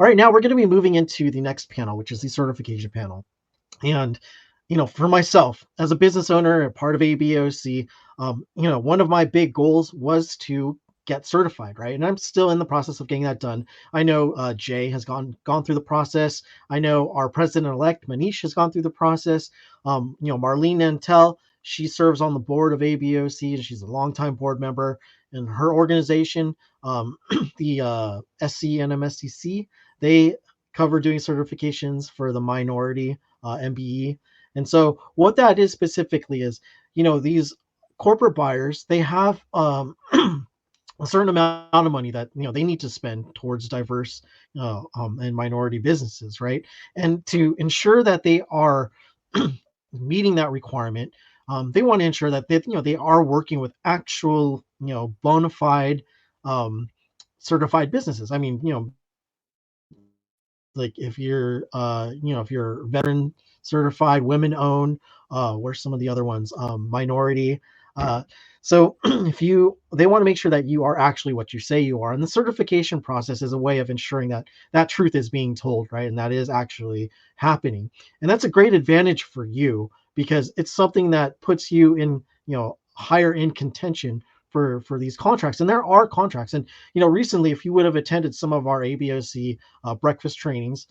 All right, now we're going to be moving into the next panel, which is the certification panel. And for myself as a business owner and part of ABAOC, one of my big goals was to get certified, right? And I'm still in the process of getting that done. I know Jay has gone through the process. I know our president-elect Manish has gone through the process. Marlene Nantel, she serves on the board of ABAOC, and she's a longtime board member. And her organization, the SC and MSCC, they cover doing certifications for the minority MBE. And so what that is specifically is, these corporate buyers, they have a certain amount of money that they need to spend towards diverse and minority businesses, right? And to ensure that they are meeting that requirement, they want to ensure that they are working with actual bona fide certified businesses. I mean, like if you're veteran certified, women owned, where's some of the other ones, minority, so if they want to make sure that you are actually what you say you are, and the certification process is a way of ensuring that that truth is being told, right, and that is actually happening. And that's a great advantage for you because it's something that puts you in higher in contention for these contracts. And there are contracts. And recently, if you would have attended some of our ABOC breakfast trainings,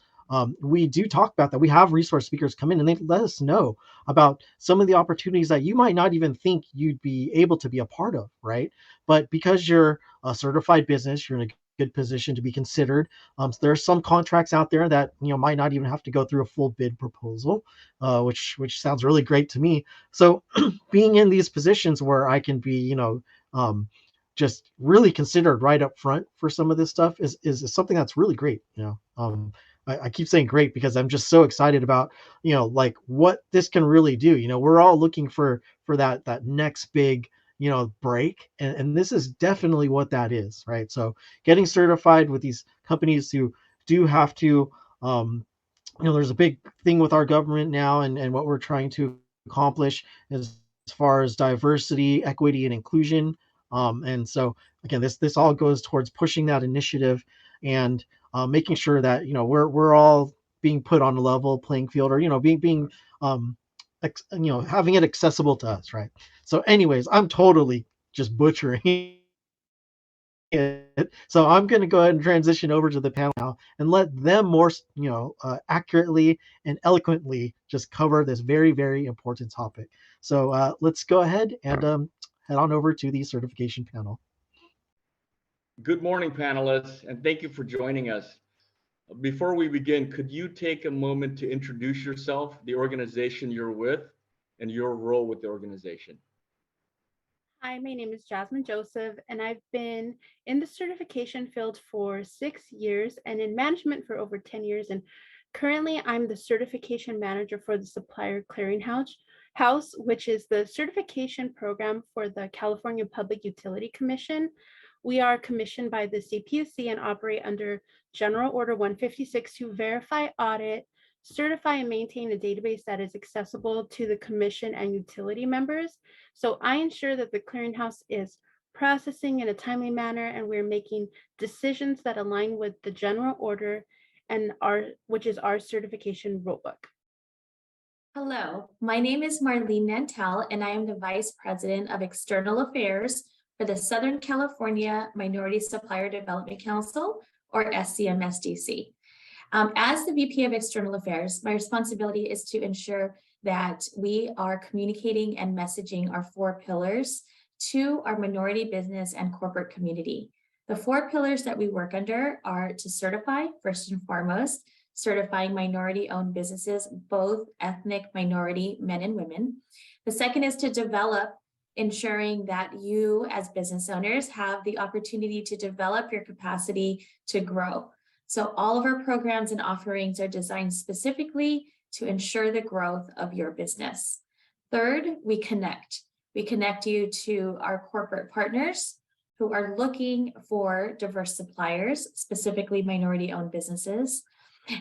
we do talk about that. We have resource speakers come in and they let us know about some of the opportunities that you might not even think you'd be able to be a part of, right? But because you're a certified business, you're in a good position to be considered. So there are some contracts out there that might not even have to go through a full bid proposal, which sounds really great to me. So being in these positions where I can be um, just really considered right up front for some of this stuff is something that's really great. I keep saying great because I'm just so excited about like what this can really do. We're all looking for that next big break, and this is definitely what that is, right? So getting certified with these companies who do have to there's a big thing with our government now, and what we're trying to accomplish as far as diversity, equity, and inclusion. And so again, this all goes towards pushing that initiative and making sure that we're all being put on a level playing field, or being having it accessible to us, right? So, anyways, I'm totally just butchering it. So I'm going to go ahead and transition over to the panel now and let them more, accurately and eloquently just cover this very, very important topic. So let's go ahead and head on over to the certification panel. Good morning, panelists, and thank you for joining us. Before we begin, could you take a moment to introduce yourself, the organization you're with, and your role with the organization? Hi, my name is Jasmine Joseph, and I've been in the certification field for 6 years and in management for over 10 years. And currently, I'm the certification manager for the Supplier Clearinghouse, which is the certification program for the California Public Utility Commission. We are commissioned by the CPUC and operate under General Order 156 to verify, audit, certify, and maintain a database that is accessible to the commission and utility members. So I ensure that the clearinghouse is processing in a timely manner, and we're making decisions that align with the general order and which is our certification rulebook. Hello, my name is Marlene Nantel, and I am the Vice President of External Affairs for the Southern California Minority Supplier Development Council, or SCMSDC. As the VP of External Affairs, my responsibility is to ensure that we are communicating and messaging our 4 pillars to our minority business and corporate community. The 4 pillars that we work under are to certify, first and foremost, certifying minority-owned businesses, both ethnic minority men and women. The second is to develop, ensuring that you as business owners have the opportunity to develop your capacity to grow. So all of our programs and offerings are designed specifically to ensure the growth of your business. Third, we connect. We connect you to our corporate partners who are looking for diverse suppliers, specifically minority-owned businesses,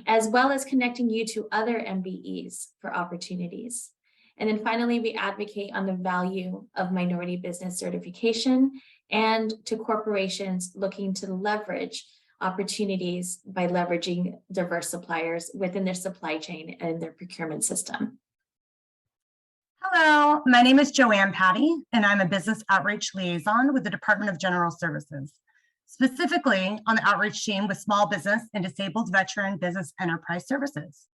as well as connecting you to other MBEs for opportunities. And then finally, we advocate on the value of minority business certification and to corporations looking to leverage opportunities by leveraging diverse suppliers within their supply chain and their procurement system. Hello, my name is Joanne Patty, and I'm a business outreach liaison with the Department of General Services, specifically on the outreach team with small business and disabled veteran business enterprise services.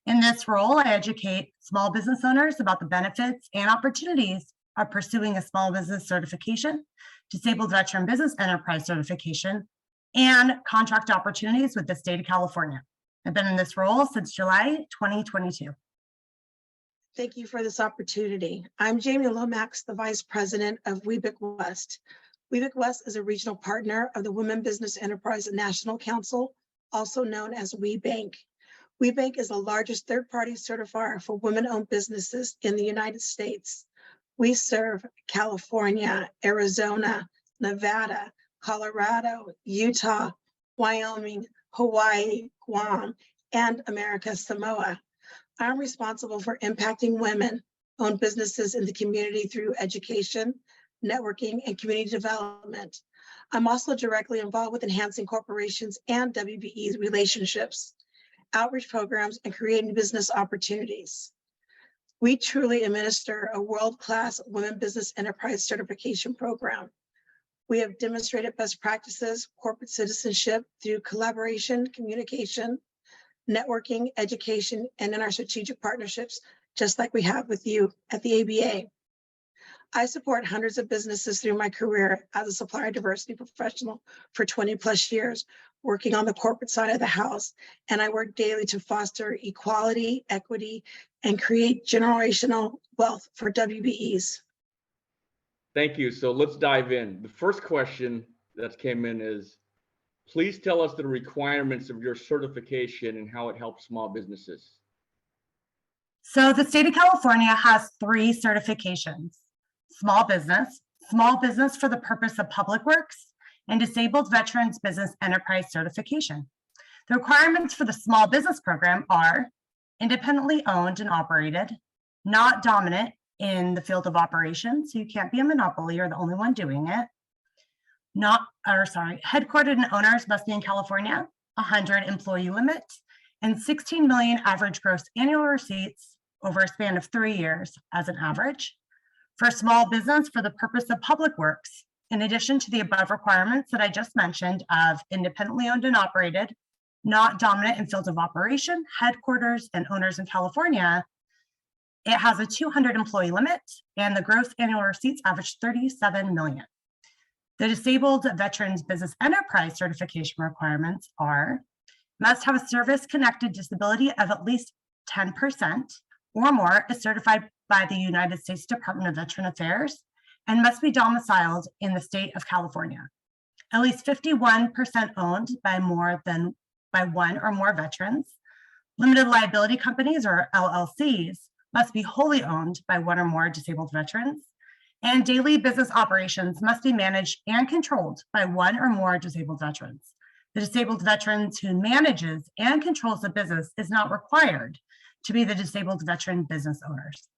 In this role, I educate small business owners about the benefits and opportunities of pursuing a small business certification, disabled veteran business enterprise certification, and contract opportunities with the state of California. I've been in this role since July 2022. Thank you for this opportunity. I'm Jamie Lomax, the Vice President of WEBIC West. WEBIC West is a regional partner of the Women Business Enterprise National Council, also known as WeBank. WeBank is the largest third-party certifier for women-owned businesses in the United States. We serve California, Arizona, Nevada, Colorado, Utah, Wyoming, Hawaii, Guam, and America Samoa. I'm responsible for impacting women-owned businesses in the community through education, networking, and community development. I'm also directly involved with enhancing corporations and WBE's relationships, outreach programs, and creating business opportunities. We truly administer a world-class Women Business Enterprise Certification program. We have demonstrated best practices, corporate citizenship through collaboration, communication, networking, education, and in our strategic partnerships, just like we have with you at the ABA. I support hundreds of businesses through my career as a supplier diversity professional for 20 plus years, working on the corporate side of the house. And I work daily to foster equality, equity, and create generational wealth for WBEs. Thank you. So let's dive in. The first question that came in is, please tell us the requirements of your certification and how it helps small businesses. So the state of California has 3 certifications: small business for the purpose of public works, and disabled veterans business enterprise certification. The requirements for the small business program are independently owned and operated, not dominant in the field of operations, so you can't be a monopoly or the only one doing it. Headquartered and owners must be in California, 100 employee limit, and 16 million average gross annual receipts over a span of 3 years as an average. For small business for the purpose of public works, in addition to the above requirements that I just mentioned of independently owned and operated, not dominant in fields of operation, headquarters and owners in California, it has a 200 employee limit, and the gross annual receipts average 37 million. The disabled veterans business enterprise certification requirements are: must have a service-connected disability of at least 10% or more, is certified by the United States Department of Veteran Affairs, and must be domiciled in the state of California. At least 51% owned by one or more veterans. Limited liability companies, or LLCs, must be wholly owned by one or more disabled veterans. And daily business operations must be managed and controlled by one or more disabled veterans. The disabled veterans who manages and controls the business is not required to be the disabled veteran business owners.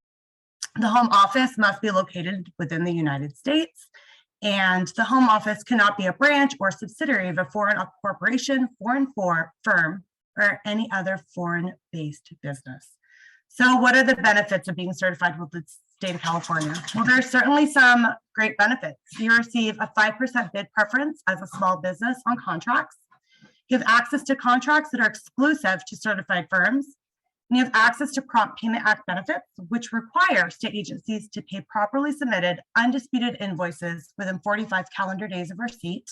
The home office must be located within the United States, and the home office cannot be a branch or subsidiary of a foreign corporation, foreign firm, or any other foreign-based business. So what are the benefits of being certified with the state of California? Well, there's certainly some great benefits. You receive a 5% bid preference as a small business on contracts. You have access to contracts that are exclusive to certified firms. And you have access to Prompt Payment Act benefits, which require state agencies to pay properly submitted, undisputed invoices within 45 calendar days of receipt.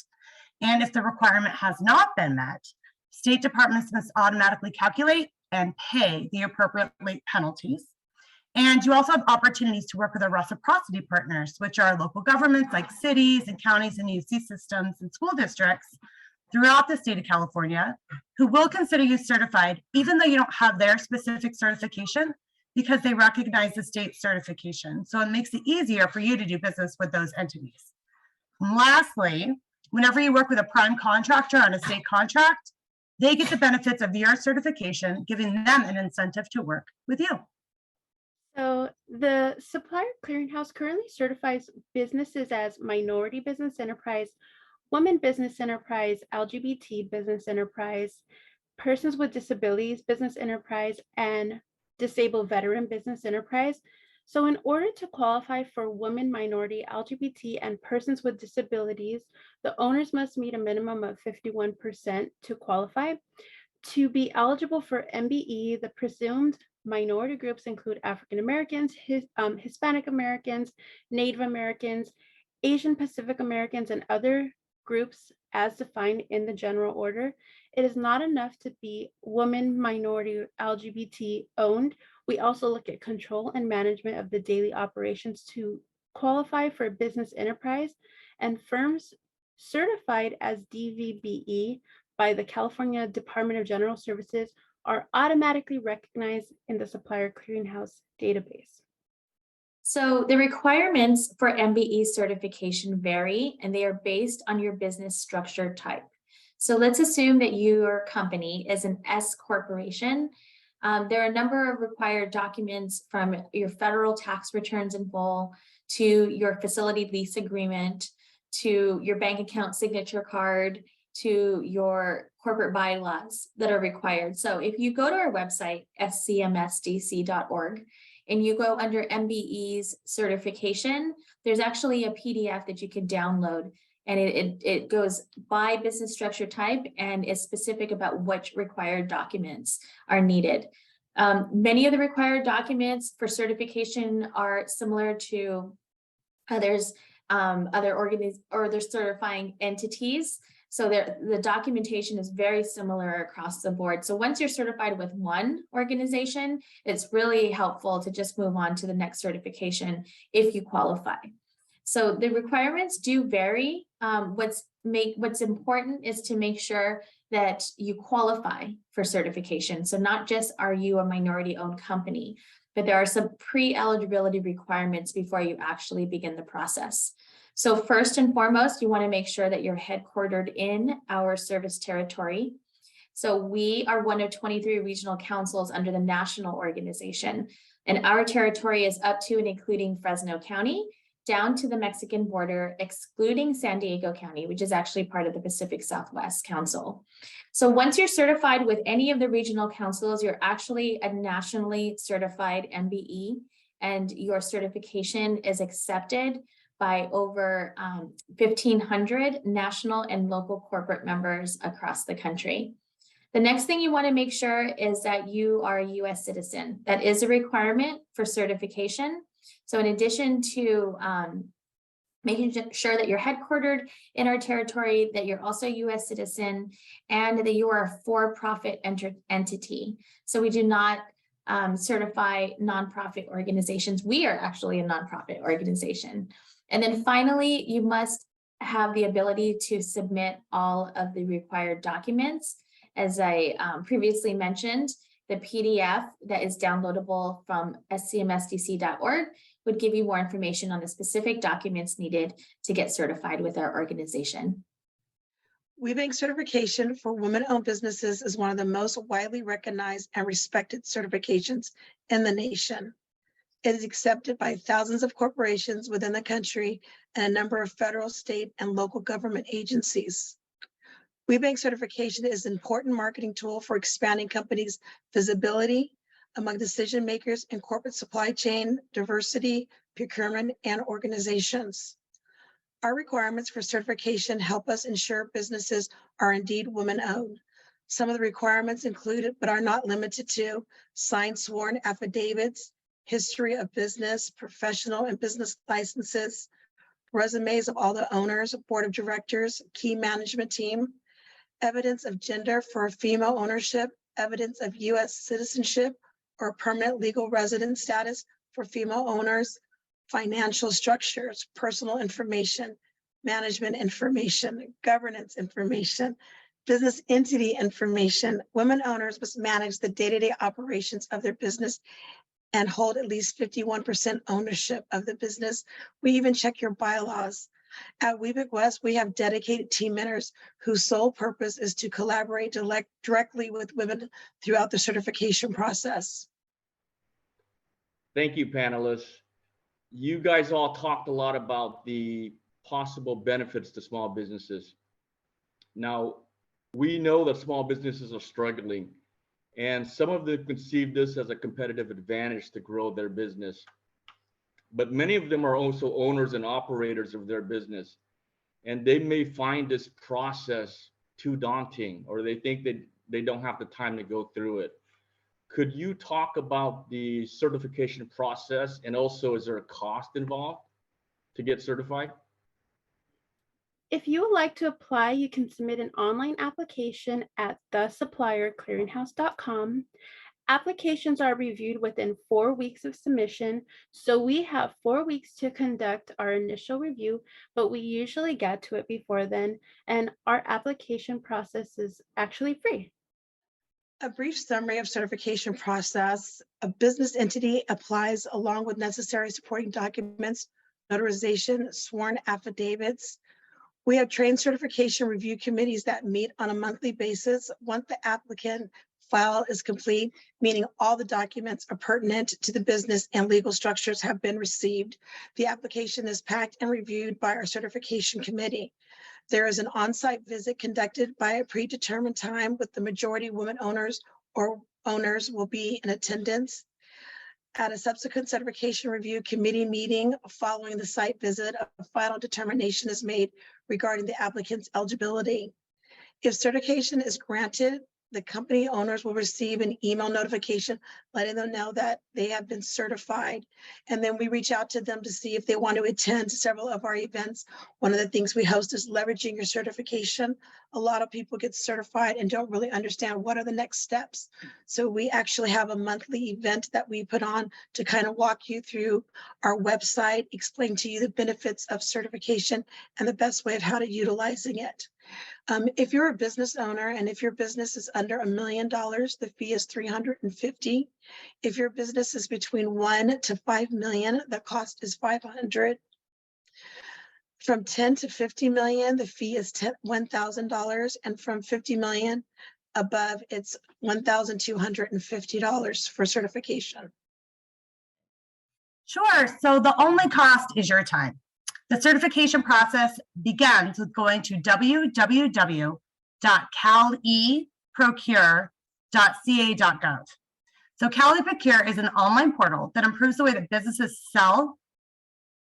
And if the requirement has not been met, state departments must automatically calculate and pay the appropriate late penalties. And you also have opportunities to work with our reciprocity partners, which are local governments like cities and counties and UC systems and school districts throughout the state of California, who will consider you certified, even though you don't have their specific certification, because they recognize the state certification. So it makes it easier for you to do business with those entities. And lastly, whenever you work with a prime contractor on a state contract, they get the benefits of your certification, giving them an incentive to work with you. So the Supplier Clearinghouse currently certifies businesses as minority business enterprise women business enterprise, LGBT business enterprise, persons with disabilities business enterprise, and disabled veteran business enterprise. So in order to qualify for women, minority, LGBT, and persons with disabilities, the owners must meet a minimum of 51% to qualify. To be eligible for MBE, the presumed minority groups include African Americans, Hispanic Americans, Native Americans, Asian Pacific Americans, and other groups as defined in the general order. It is not enough to be woman, minority, LGBT owned. We also look at control and management of the daily operations to qualify for business enterprise, and firms certified as DVBE by the California Department of General Services are automatically recognized in the Supplier Clearinghouse database. So the requirements for MBE certification vary, and they are based on your business structure type. So let's assume that your company is an S corporation. There are a number of required documents, from your federal tax returns in full to your facility lease agreement to your bank account signature card to your corporate bylaws that are required. So if you go to our website, scmsdc.org, and you go under MBE's certification, there's actually a PDF that you can download, and it goes by business structure type and is specific about which required documents are needed. Many of the required documents for certification are similar to other certifying entities. So the documentation is very similar across the board. So once you're certified with one organization, it's really helpful to just move on to the next certification if you qualify. So the requirements do vary. What's important is to make sure that you qualify for certification. So not just are you a minority-owned company, but there are some pre-eligibility requirements before you actually begin the process. So first and foremost, you want to make sure that you're headquartered in our service territory. So we are one of 23 regional councils under the national organization, and our territory is up to and including Fresno County, down to the Mexican border, excluding San Diego County, which is actually part of the Pacific Southwest Council. So once you're certified with any of the regional councils, you're actually a nationally certified MBE, and your certification is accepted by over 1,500 national and local corporate members across the country. The next thing you want to make sure is that you are a US citizen. That is a requirement for certification. So in addition to making sure that you're headquartered in our territory, that you're also a US citizen, and that you are a for-profit entity. So we do not certify nonprofit organizations. We are actually a nonprofit organization. And then finally, you must have the ability to submit all of the required documents. As I previously mentioned, the PDF that is downloadable from scmsdc.org would give you more information on the specific documents needed to get certified with our organization. WBENC certification for women-owned businesses is one of the most widely recognized and respected certifications in the nation. It is accepted by thousands of corporations within the country and a number of federal, state, and local government agencies. WBENC certification is an important marketing tool for expanding companies' visibility among decision makers in corporate supply chain, diversity, procurement, and organizations. Our requirements for certification help us ensure businesses are indeed women-owned. Some of the requirements included, but are not limited to, signed sworn affidavits, history of business, professional and business licenses, resumes of all the owners, board of directors, key management team, evidence of gender for female ownership, evidence of US citizenship or permanent legal resident status for female owners, financial structures, personal information, management information, governance information, business entity information. Women owners must manage the day-to-day operations of their business and hold at least 51% ownership of the business. We even check your bylaws. At WBEC West, we have dedicated team members whose sole purpose is to collaborate directly with women throughout the certification process. Thank you, panelists. You guys all talked a lot about the possible benefits to small businesses. Now, we know that small businesses are struggling, and some of them conceive this as a competitive advantage to grow their business. But many of them are also owners and operators of their business, and they may find this process too daunting, or they think that they don't have the time to go through it. Could you talk about the certification process, and also is there a cost involved to get certified? If you would like to apply, you can submit an online application at thesupplierclearinghouse.com. Applications are reviewed within 4 weeks of submission, so we have 4 weeks to conduct our initial review, but we usually get to it before then, and our application process is actually free. A brief summary of certification process. A business entity applies along with necessary supporting documents, notarization, sworn affidavits. We have trained certification review committees that meet on a monthly basis. Once the applicant file is complete, meaning all the documents are pertinent to the business and legal structures have been received, the application is packed and reviewed by our certification committee. There is an on-site visit conducted by a predetermined time with the majority women owners or owners will be in attendance. At a subsequent certification review committee meeting following the site visit, a final determination is made regarding the applicant's eligibility. If certification is granted, the company owners will receive an email notification letting them know that they have been certified. And then we reach out to them to see if they want to attend several of our events. One of the things we host is leveraging your certification. A lot of people get certified and don't really understand what are the next steps. So we actually have a monthly event that we put on to kind of walk you through our website, explain to you the benefits of certification and the best way of how to utilizing it. If you're a business owner and if your business is under $1 million, the fee is $350. If your business is between 1 to 5 million, the cost is $500. From 10 to 50 million, the fee is $1,000, and from 50 million above, it's $1,250 for certification. Sure. So the only cost is your time. The certification process begins with going to www.caliprocure.ca.gov. So CaliProcure is an online portal that improves the way that businesses sell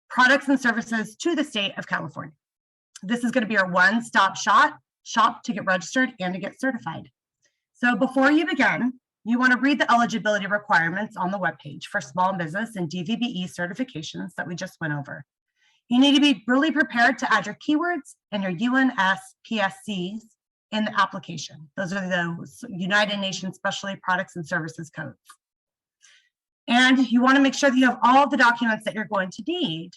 products and services to the state of California. This is going to be our one-stop shop to get registered and to get certified. So before you begin, you want to read the eligibility requirements on the webpage for small business and DVBE certifications that we just went over. You need to be really prepared to add your keywords and your UNSPSCs in the application. Those are the United Nations Specialty Products and Services codes. And you want to make sure that you have all of the documents that you're going to need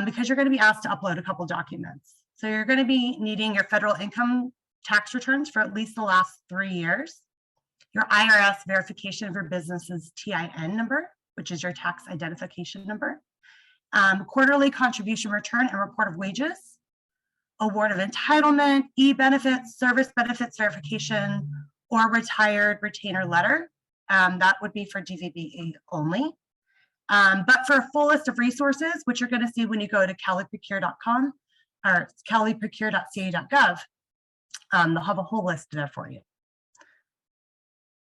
because you're going to be asked to upload a couple documents. So you're going to be needing your federal income tax returns for at least the last 3 years, your IRS verification of your business's TIN number, which is your tax identification number, quarterly contribution return and report of wages, award of entitlement, e-benefits, service benefits verification, or retired retainer letter. That would be for DVBE only. But for a full list of resources, which you're going to see when you go to caliprocure.com or caliprocure.ca.gov, they'll have a whole list there for you.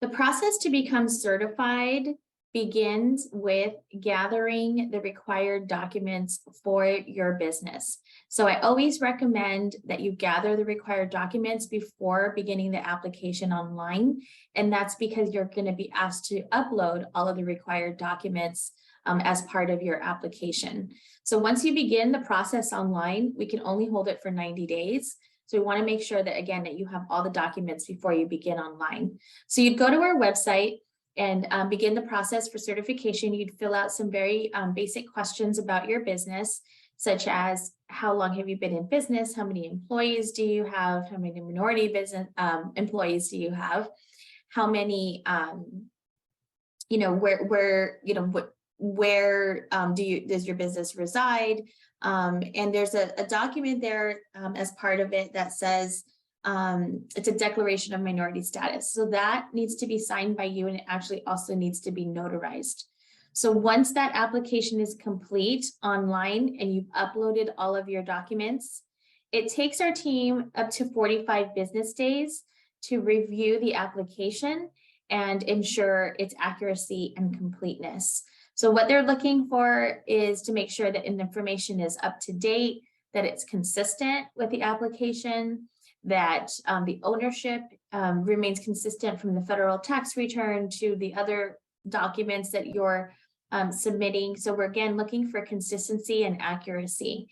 The process to become certified begins with gathering the required documents for your business. So I always recommend that you gather the required documents before beginning the application online. And that's because you're going to be asked to upload all of the required documents as part of your application. So once you begin the process online, we can only hold it for 90 days. So we want to make sure that, again, that you have all the documents before you begin online. So you'd go to our website and begin the process for certification. You'd fill out some very basic questions about your business, such as how long have you been in business? How many employees do you have? How many minority business employees do you have? How many, where does your business reside? And there's a document there as part of it that says, it's a declaration of minority status. So that needs to be signed by you, and it actually also needs to be notarized. So once that application is complete online and you've uploaded all of your documents, It takes our team up to 45 business days to review the application and ensure its accuracy and completeness. So what they're looking for is to make sure that information is up to date, that it's consistent with the application, that the ownership remains consistent from the federal tax return to the other documents that you're submitting. So we're again looking for consistency and accuracy.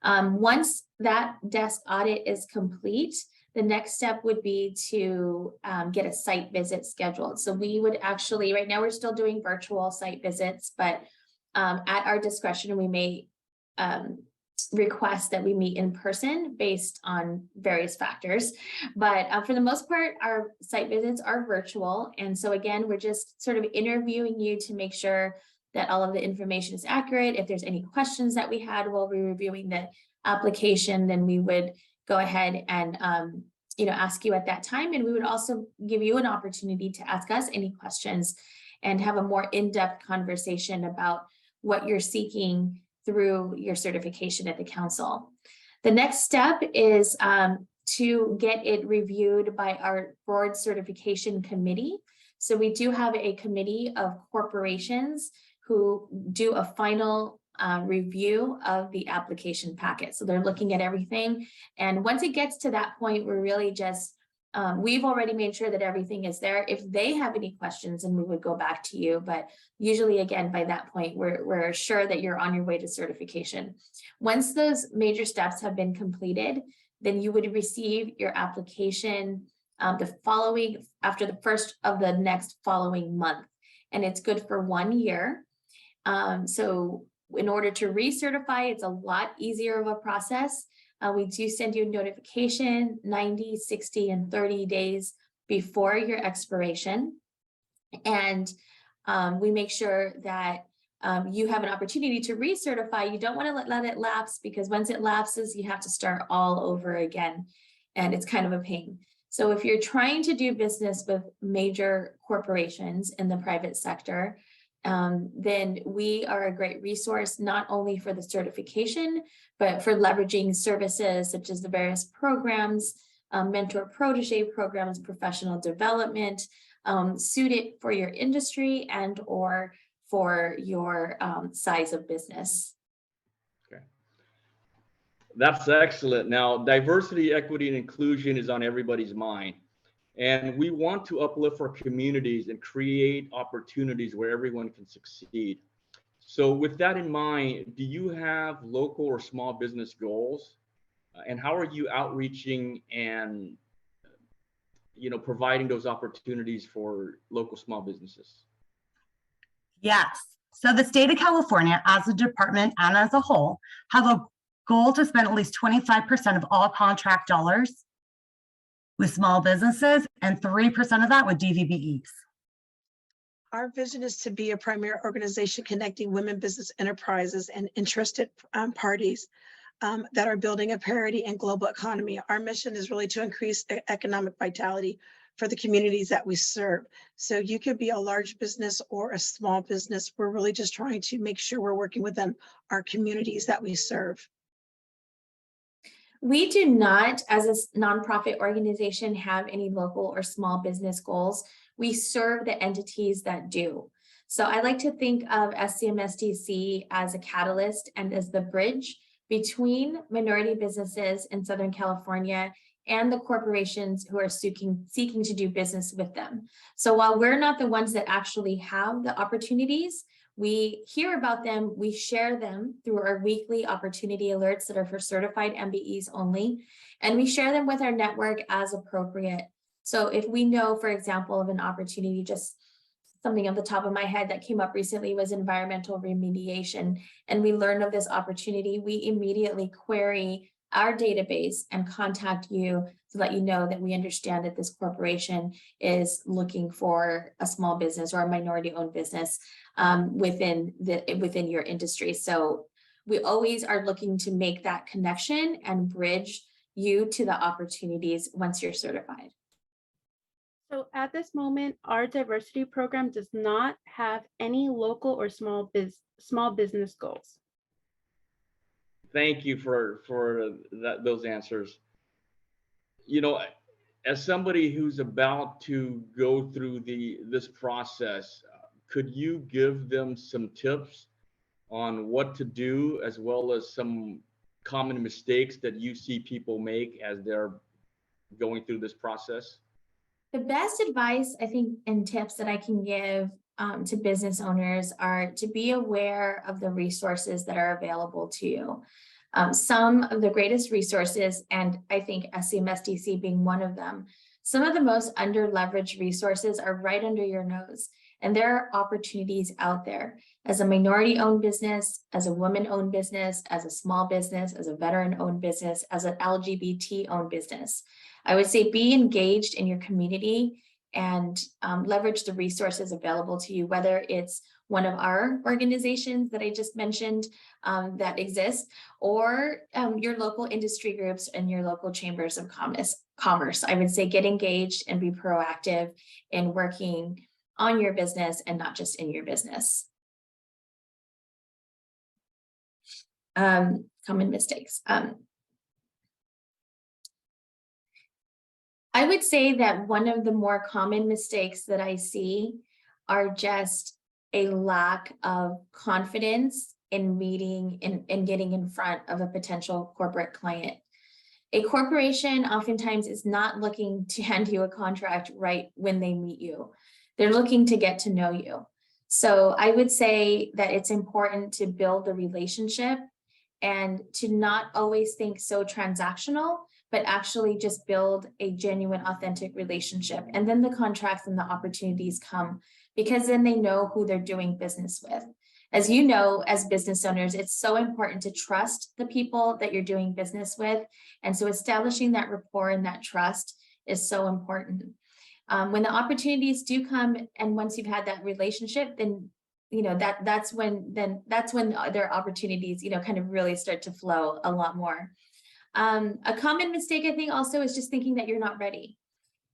Once that desk audit is complete, the next step would be to get a site visit scheduled. So we would actually, right now we're still doing virtual site visits, but at our discretion, we may request that we meet in person based on various factors. But for the most part, our site visits are virtual. And so again, we're just sort of interviewing you to make sure that all of the information is accurate. If there's any questions that we had while we were reviewing the application, then we would go ahead and ask you at that time. And we would also give you an opportunity to ask us any questions and have a more in-depth conversation about what you're seeking through your certification at the council. The next step is to get it reviewed by our board certification committee. So we do have a committee of corporations who do a final review of the application packet. So they're looking at everything. And once it gets to that point, we're really just, we've already made sure that everything is there. If they have any questions, then we would go back to you. But usually, again, by that point, we're sure that you're on your way to certification. Once those major steps have been completed, then you would receive your application after the first of the next following month. And it's good for 1 year. So in order to recertify, it's a lot easier of a process. We do send you a notification 90, 60, and 30 days before your expiration. And we make sure that you have an opportunity to recertify. You don't want to let it lapse, because once it lapses, you have to start all over again. And it's kind of a pain. So if you're trying to do business with major corporations in the private sector, then we are a great resource, not only for the certification, but for leveraging services such as the various programs, mentor protege programs, professional development, suited for your industry and or for your size of business. Okay. That's excellent. Now, diversity, equity, and inclusion is on everybody's mind. And we want to uplift our communities and create opportunities where everyone can succeed. So with that in mind, do you have local or small business goals? And how are you outreaching and providing those opportunities for local small businesses? Yes. So the state of California, as a department and as a whole, have a goal to spend at least 25% of all contract dollars with small businesses and 3% of that with DVBEs. Our vision is to be a premier organization connecting women business enterprises and interested parties that are building a parity and global economy. Our mission is really to increase economic vitality for the communities that we serve. So you could be a large business or a small business. We're really just trying to make sure we're working within our communities that we serve. We do not, as a nonprofit organization, have any local or small business goals. We serve the entities that do. So I like to think of SCMSDC as a catalyst and as the bridge between minority businesses in Southern California and the corporations who are seeking to do business with them. So while we're not the ones that actually have the opportunities, we hear about them, we share them through our weekly opportunity alerts that are for certified MBEs only, and we share them with our network as appropriate. So if we know, for example, of an opportunity, just something off the top of my head that came up recently was environmental remediation, and we learned of this opportunity, we immediately query our database and contact you to let you know that we understand that this corporation is looking for a small business or a minority-owned business within your industry. So we always are looking to make that connection and bridge you to the opportunities once you're certified. So at this moment, our diversity program does not have any local or small business goals. Thank you for those answers. You know, as somebody who's about to go through this process, could you give them some tips on what to do, as well as some common mistakes that you see people make as they're going through this process? The best advice, I think, and tips that I can give to business owners are to be aware of the resources that are available to you. Some of the greatest resources, and I think SCMSDC being one of them, some of the most under-leveraged resources are right under your nose. And there are opportunities out there. As a minority-owned business, as a woman-owned business, as a small business, as a veteran-owned business, as an LGBT-owned business, I would say be engaged in your community and leverage the resources available to you, whether it's one of our organizations that I just mentioned that exist, or your local industry groups and your local chambers of commerce. I would say get engaged and be proactive in working on your business and not just in your business. Common mistakes. I would say that one of the more common mistakes that I see are just a lack of confidence in meeting and getting in front of a potential corporate client. A corporation oftentimes is not looking to hand you a contract right when they meet you. They're looking to get to know you. So I would say that it's important to build the relationship and to not always think so transactional, but actually just build a genuine, authentic relationship. And then the contracts and the opportunities come, because then they know who they're doing business with. As you know, as business owners, it's so important to trust the people that you're doing business with. And so establishing that rapport and that trust is so important. When the opportunities do come, and once you've had that relationship, then that's when their opportunities, kind of really start to flow a lot more. A common mistake, I think, also is just thinking that you're not ready.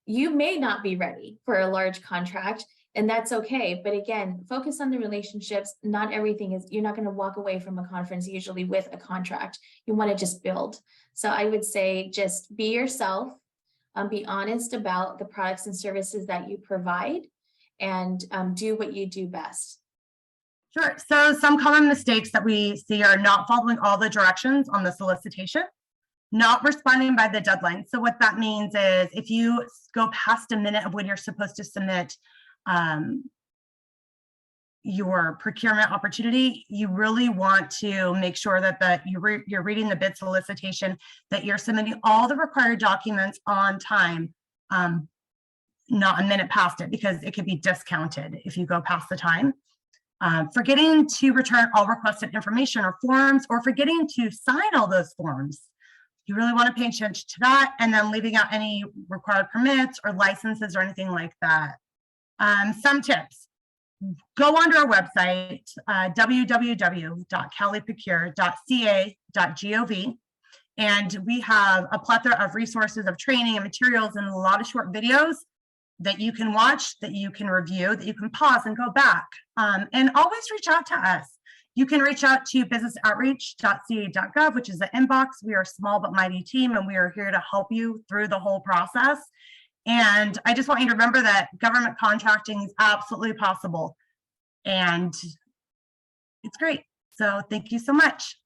You may not be ready for a large contract, and that's okay. But again, focus on the relationships. Not everything is, you're not going to walk away from a conference usually with a contract. You want to just build. So I would say just be yourself, be honest about the products and services that you provide, and do what you do best. Sure. So some common mistakes that we see are not following all the directions on the solicitation, not responding by the deadline. So what that means is if you go past a minute of when you're supposed to submit your procurement opportunity, you really want to make sure that you're reading the bid solicitation, that you're submitting all the required documents on time, not a minute past it, because it could be discounted if you go past the time. Forgetting to return all requested information or forms, or forgetting to sign all those forms. You really want to pay attention to that, and then leaving out any required permits or licenses or anything like that. Some tips. Go onto our website, www.caliprocure.ca.gov, and we have a plethora of resources of training and materials and a lot of short videos that you can watch, that you can review, that you can pause and go back. And always reach out to us. You can reach out to businessoutreach.ca.gov, which is the inbox. We are a small but mighty team, and we are here to help you through the whole process. And I just want you to remember that government contracting is absolutely possible, and it's great. So thank you so much.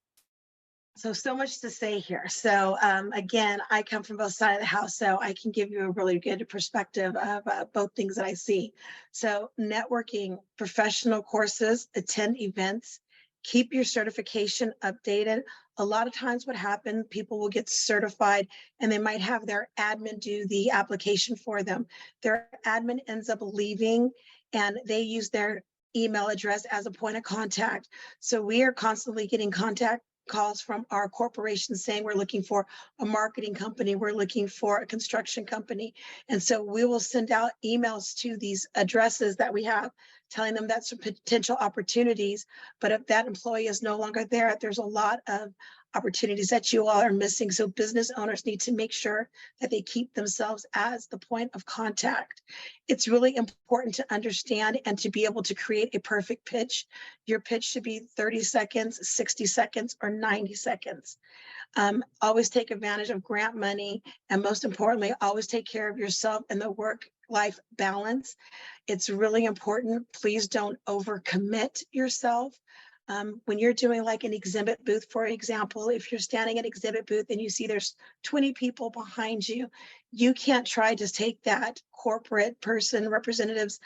So much to say here. So again, I come from both sides of the house, so I can give you a really good perspective of both things that I see. So networking, professional courses, attend events, keep your certification updated. A lot of times what happens, people will get certified and they might have their admin do the application for them. Their admin ends up leaving and they use their email address as a point of contact. So we are constantly getting contact calls from our corporation saying we're looking for a marketing company, we're looking for a construction company. And so we will send out emails to these addresses that we have, telling them that's some potential opportunities. But if that employee is no longer there, there's a lot of opportunities that you all are missing. So business owners need to make sure that they keep themselves as the point of contact. It's really important to understand and to be able to create a perfect pitch. Your pitch should be 30 seconds, 60 seconds, or 90 seconds. Always take advantage of grant money. And most importantly, always take care of yourself and the work-life balance. It's really important. Please don't overcommit yourself. When you're doing like an exhibit booth, for example, if you're standing at an exhibit booth and you see there's 20 people behind you, you can't try to take that corporate person representative's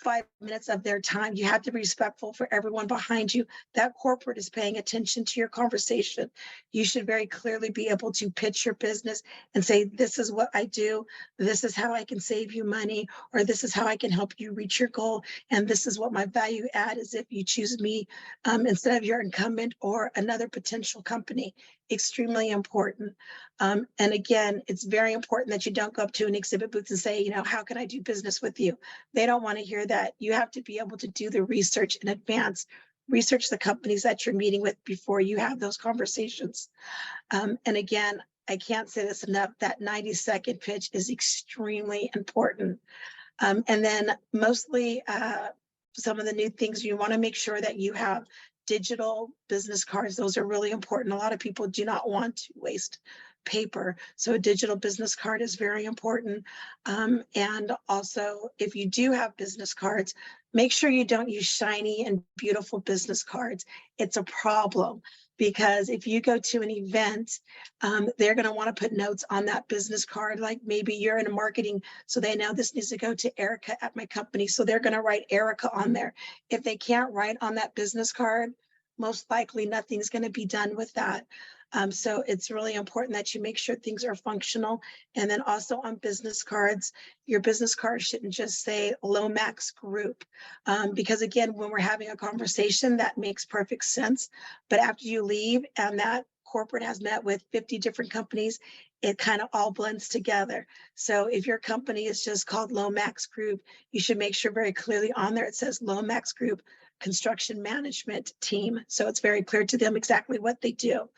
5 minutes of their time. You have to be respectful for everyone behind you. That corporate is paying attention to your conversation. You should very clearly be able to pitch your business and say, this is what I do. This is how I can save you money, or this is how I can help you reach your goal. And this is what my value add is if you choose me instead of your incumbent or another potential company. Extremely important. And again, it's very important that you don't go up to an exhibit booth and say, how can I do business with you? They don't want to hear that. You have to be able to do the research in advance, research the companies that you're meeting with before you have those conversations. And again, I can't say this enough, that 90-second pitch is extremely important. And then mostly some of the new things, you want to make sure that you have digital business cards. Those are really important. A lot of people do not want to waste paper. So a digital business card is very important. And also, if you do have business cards, make sure you don't use shiny and beautiful business cards. It's a problem because if you go to an event, they're going to want to put notes on that business card. Like maybe you're in marketing, so they know this needs to go to Erica at my company. So they're going to write Erica on there. If they can't write on that business card, most likely nothing's going to be done with that. So it's really important that you make sure things are functional. And then also on business cards, your business card shouldn't just say Lomax Group. Because again, when we're having a conversation, that makes perfect sense. But after you leave and that corporate has met with 50 different companies, it kind of all blends together. So if your company is just called Lomax Group, you should make sure very clearly on there it says Lomax Group Construction Management Team. So it's very clear to them exactly what they do.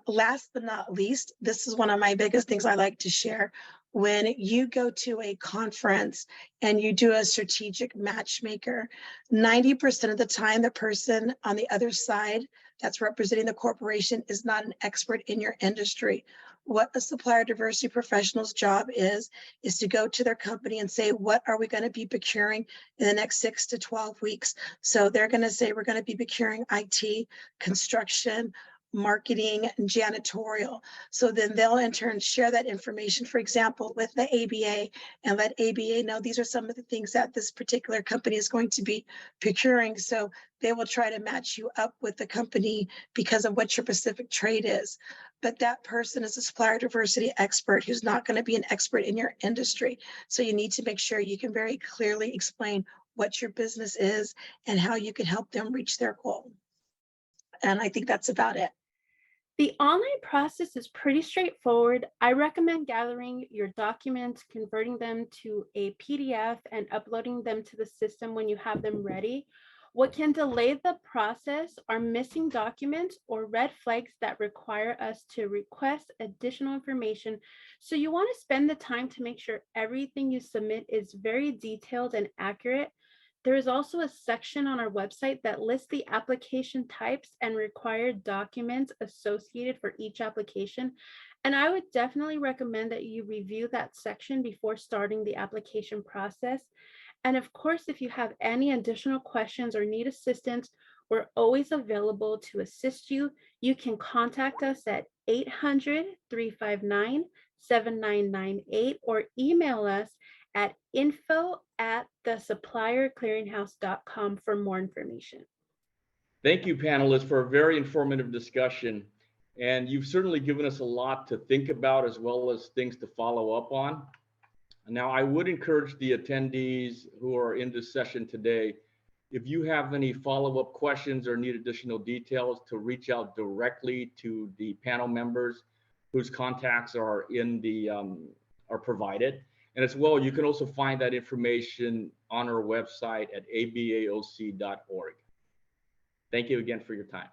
Last but not least, this is one of my biggest things I like to share. When you go to a conference and you do a strategic matchmaker, 90% of the time, the person on the other side that's representing the corporation is not an expert in your industry. What a supplier diversity professional's job is to go to their company and say, what are we going to be procuring in the next 6 to 12 weeks? So they're going to say, we're going to be procuring IT, construction, marketing, and janitorial. So then they'll in turn share that information, for example, with the ABA, and let ABA know these are some of the things that this particular company is going to be procuring. So they will try to match you up with the company because of what your specific trade is. But that person is a supplier diversity expert who's not going to be an expert in your industry. So you need to make sure you can very clearly explain what your business is and how you can help them reach their goal. And I think that's about it. The online process is pretty straightforward. I recommend gathering your documents, converting them to a PDF, and uploading them to the system when you have them ready. What can delay the process are missing documents or red flags that require us to request additional information. So you want to spend the time to make sure everything you submit is very detailed and accurate. There is also a section on our website that lists the application types and required documents associated for each application. And I would definitely recommend that you review that section before starting the application process. And of course, if you have any additional questions or need assistance, we're always available to assist you. You can contact us at 800-359-7998 or email us at info@thesupplierclearinghouse.com for more information. Thank you, panelists, for a very informative discussion. And you've certainly given us a lot to think about as well as things to follow up on. Now, I would encourage the attendees who are in this session today, if you have any follow-up questions or need additional details, to reach out directly to the panel members whose contacts are in the are provided. And as well, you can also find that information on our website at abaoc.org. Thank you again for your time.